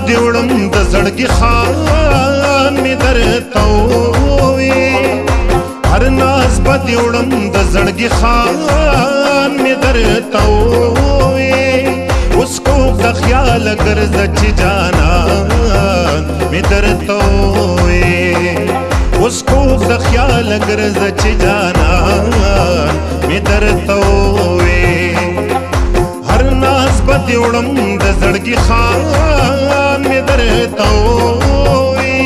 دیوړم د زړګي خان می درته وې هر ناز به دیوړم د زړګي خان می درته وې اوس کو د خیال ګرځه چې جانان می درته وې اوس کو د خیال ګرځه چې جانان می درته وې هر ناز به دیوړم د زړګي خان می درته وې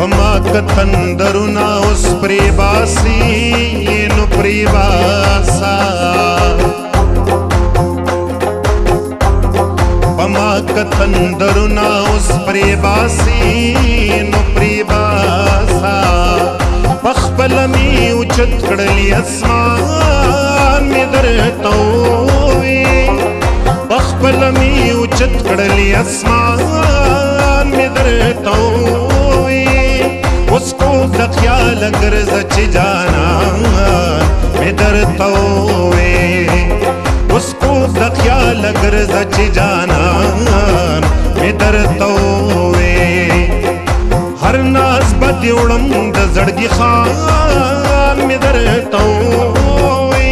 پما کتندرونه اوس پرې باسي نو پرې باسا پما کتندرونه اوس پرې باسي نو پرې باسا پخپل می اوچت کړلی اسمان می درته وې پخپل می اوچت کړلی اسمان می درته اوس کو د خیال ګرځه چې جانان می درته وې اوس کو د خیال ګرځه چې جانان می درته وې هر ناز به دیوړم د زړګي خان می درته وې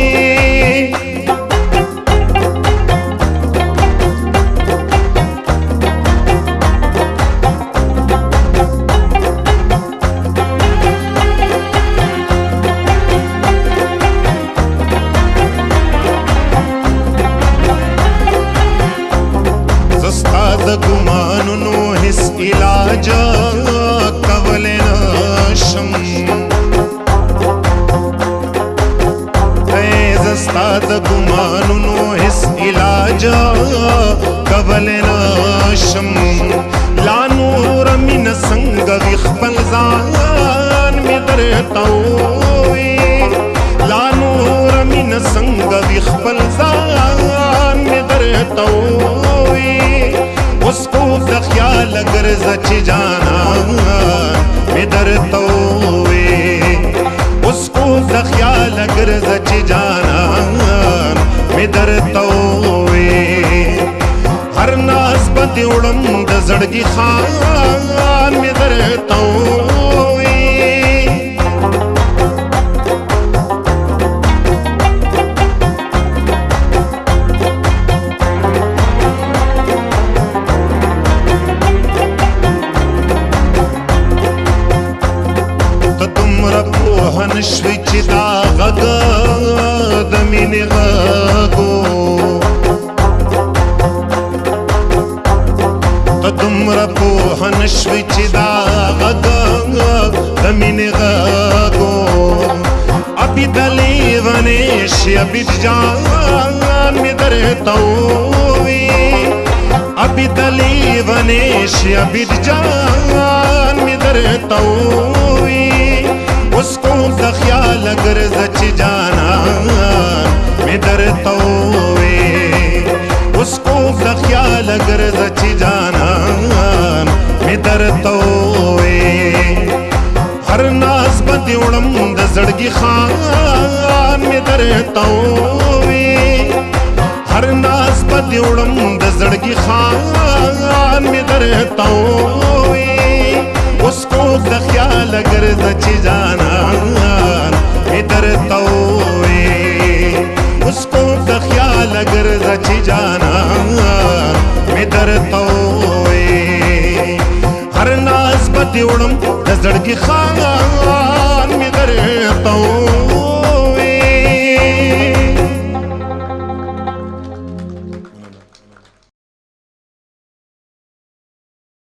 د ګمانونو هیڅ علاج کولی نشم زه ستا د ګمانونو هیڅ علاج کولی نشم لا نور مینه څنګه وي خپل ځان مې درته ووې لا نور مینه څنګه وي خپل ځان مې درته ووې اوس کو د خیال ګرځه چې جانان می درته وې اوس کو د خیال ګرځه چې جانان می درته وې هر ناز به دیوړم د زړګي خان می درته وې نشوي چې دا غږ د مینې غږو ته دومره پوه نشوي چې دا غږ د مینې غږو عبید لیونې شي عبید جان مې درته ووې عبید لیونې شي عبید جان مې درته ووې اوس کو د خیال ګرځه چې جانان می درته وې اوس کو د خیال ګرځه چې جانان می درته وې هر ناز به دیوړم د زړګي خان می درته وې هر ناز به دیوړم د زړګي خان می درته وې اوس کو د خیال ګرځه چې جانان می درته وې اوس کو د خیال ګرځه چې جانان می درته وې هر ناز به دیوړم د زړګي خان می درته